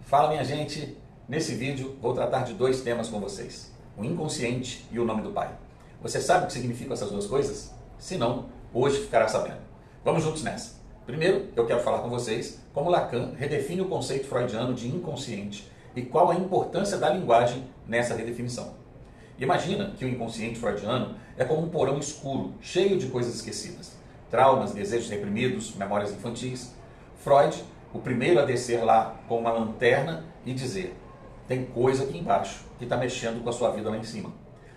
Fala, minha gente! Nesse vídeo vou tratar de dois temas com vocês, o inconsciente e o nome do pai. Você sabe o que significam essas duas coisas? Se não, hoje ficará sabendo. Vamos juntos nessa. Primeiro, eu quero falar com vocês como Lacan redefine o conceito freudiano de inconsciente e qual a importância da linguagem nessa redefinição. Imagina que o inconsciente freudiano é como um porão escuro, cheio de coisas esquecidas. Traumas, desejos reprimidos, memórias infantis. Freud, o primeiro a descer lá com uma lanterna e dizer: tem coisa aqui embaixo que está mexendo com a sua vida lá em cima.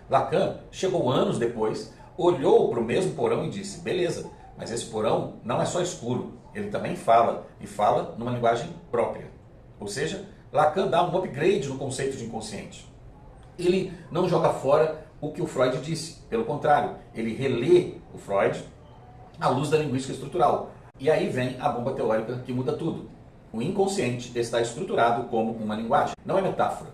Lacan chegou anos depois, olhou para o mesmo porão e disse: beleza, mas esse porão não é só escuro, ele também fala, e fala numa linguagem própria. Ou seja, Lacan dá um upgrade no conceito de inconsciente. Ele não joga fora o que o Freud disse, pelo contrário, ele relê o Freud à luz da linguística estrutural. E aí vem a bomba teórica que muda tudo. O inconsciente está estruturado como uma linguagem, não é metáfora.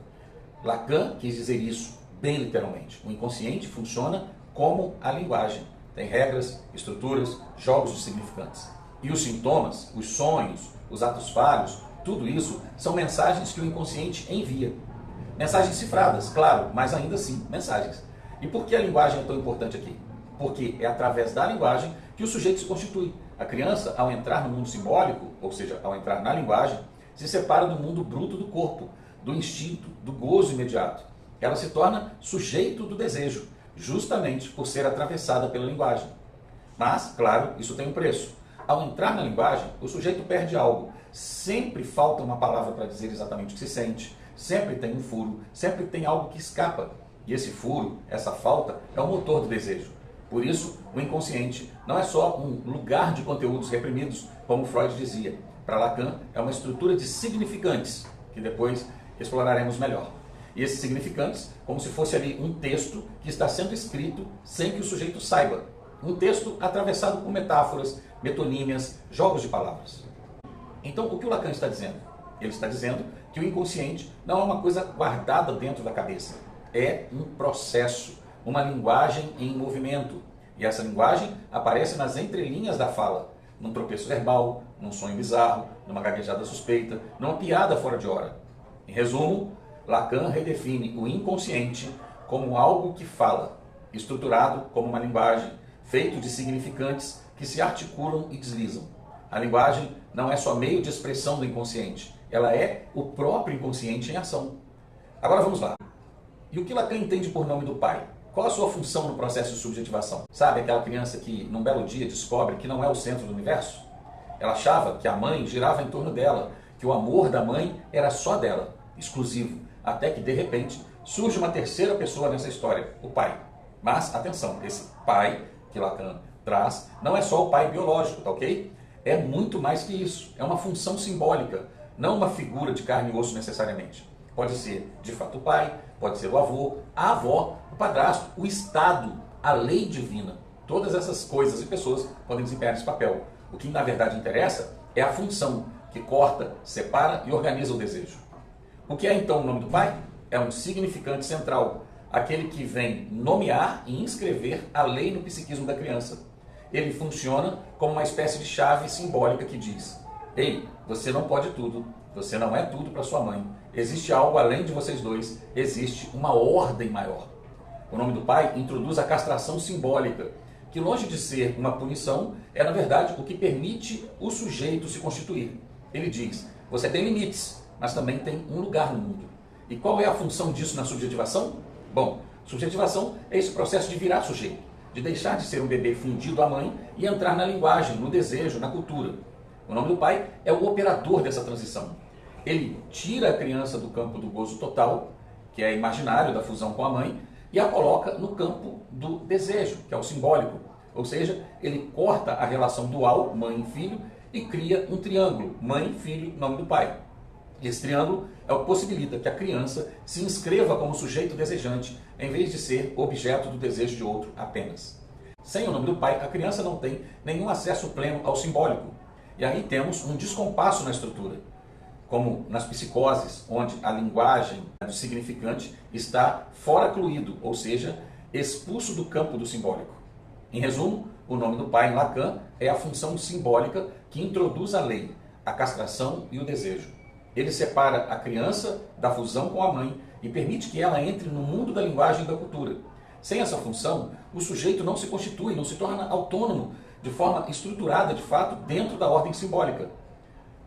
Lacan quis dizer isso bem literalmente. O inconsciente funciona como a linguagem. Tem regras, estruturas, jogos de significantes. E os sintomas, os sonhos, os atos falhos, tudo isso são mensagens que o inconsciente envia. Mensagens cifradas, claro, mas ainda assim, mensagens. E por que a linguagem é tão importante aqui? Porque é através da linguagem que o sujeito se constitui. A criança, ao entrar no mundo simbólico, ou seja, ao entrar na linguagem, se separa do mundo bruto do corpo, do instinto, do gozo imediato. Ela se torna sujeito do desejo, justamente por ser atravessada pela linguagem. Mas, claro, isso tem um preço. Ao entrar na linguagem, o sujeito perde algo. Sempre falta uma palavra para dizer exatamente o que se sente. Sempre tem um furo, sempre tem algo que escapa. E esse furo, essa falta, é o motor do desejo. Por isso, o inconsciente não é só um lugar de conteúdos reprimidos, como Freud dizia. Para Lacan, é uma estrutura de significantes, que depois exploraremos melhor. E esses significantes, como se fosse ali um texto que está sendo escrito sem que o sujeito saiba. Um texto atravessado por metáforas, metonímias, jogos de palavras. Então, o que o Lacan está dizendo? Ele está dizendo que o inconsciente não é uma coisa guardada dentro da cabeça. É um processo, uma linguagem em movimento. E essa linguagem aparece nas entrelinhas da fala, num tropeço verbal, num sonho bizarro, numa gaguejada suspeita, numa piada fora de hora. Em resumo, Lacan redefine o inconsciente como algo que fala, estruturado como uma linguagem, feito de significantes que se articulam e deslizam. A linguagem não é só meio de expressão do inconsciente, ela é o próprio inconsciente em ação. Agora vamos lá. E o que Lacan entende por nome do pai? Qual a sua função no processo de subjetivação? Sabe aquela criança que, num belo dia, descobre que não é o centro do universo? Ela achava que a mãe girava em torno dela, que o amor da mãe era só dela, exclusivo, até que, de repente, surge uma terceira pessoa nessa história, o pai. Mas, atenção, esse pai que Lacan traz não é só o pai biológico, tá ok? É muito mais que isso, é uma função simbólica, não uma figura de carne e osso necessariamente. Pode ser, de fato, o pai, pode ser o avô, a avó, o padrasto, o Estado, a lei divina. Todas essas coisas e pessoas podem desempenhar esse papel. O que, na verdade, interessa é a função que corta, separa e organiza o desejo. O que é, então, o nome do pai? É um significante central, aquele que vem nomear e inscrever a lei no psiquismo da criança. Ele funciona como uma espécie de chave simbólica que diz: ei, você não pode tudo, você não é tudo para sua mãe, existe algo além de vocês dois, existe uma ordem maior. O nome do pai introduz a castração simbólica, que longe de ser uma punição, é na verdade o que permite o sujeito se constituir. Ele diz: você tem limites, mas também tem um lugar no mundo. E qual é a função disso na subjetivação? Bom, subjetivação é esse processo de virar sujeito, de deixar de ser um bebê fundido à mãe e entrar na linguagem, no desejo, na cultura. O nome do pai é o operador dessa transição. Ele tira a criança do campo do gozo total, que é imaginário da fusão com a mãe, e a coloca no campo do desejo, que é o simbólico. Ou seja, ele corta a relação dual, mãe e filho, e cria um triângulo, mãe, filho, nome do pai. Esse triângulo é o que possibilita que a criança se inscreva como sujeito desejante, em vez de ser objeto do desejo de outro apenas. Sem o nome do pai, a criança não tem nenhum acesso pleno ao simbólico. E aí temos um descompasso na estrutura, como nas psicoses, onde a linguagem do significante está fora cluído, ou seja, expulso do campo do simbólico. Em resumo, o nome do pai em Lacan é a função simbólica que introduz a lei, a castração e o desejo. Ele separa a criança da fusão com a mãe e permite que ela entre no mundo da linguagem e da cultura. Sem essa função, o sujeito não se constitui, não se torna autônomo de forma estruturada, de fato, dentro da ordem simbólica.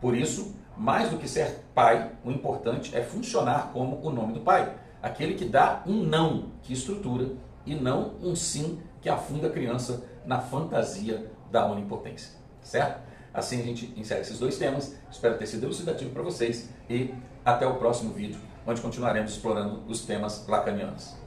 Por isso, mais do que ser pai, o importante é funcionar como o nome do pai, aquele que dá um não, que estrutura, e não um sim, que afunda a criança na fantasia da onipotência. Certo? Assim a gente encerra esses dois temas. Espero ter sido elucidativo para vocês e até o próximo vídeo, onde continuaremos explorando os temas lacanianos.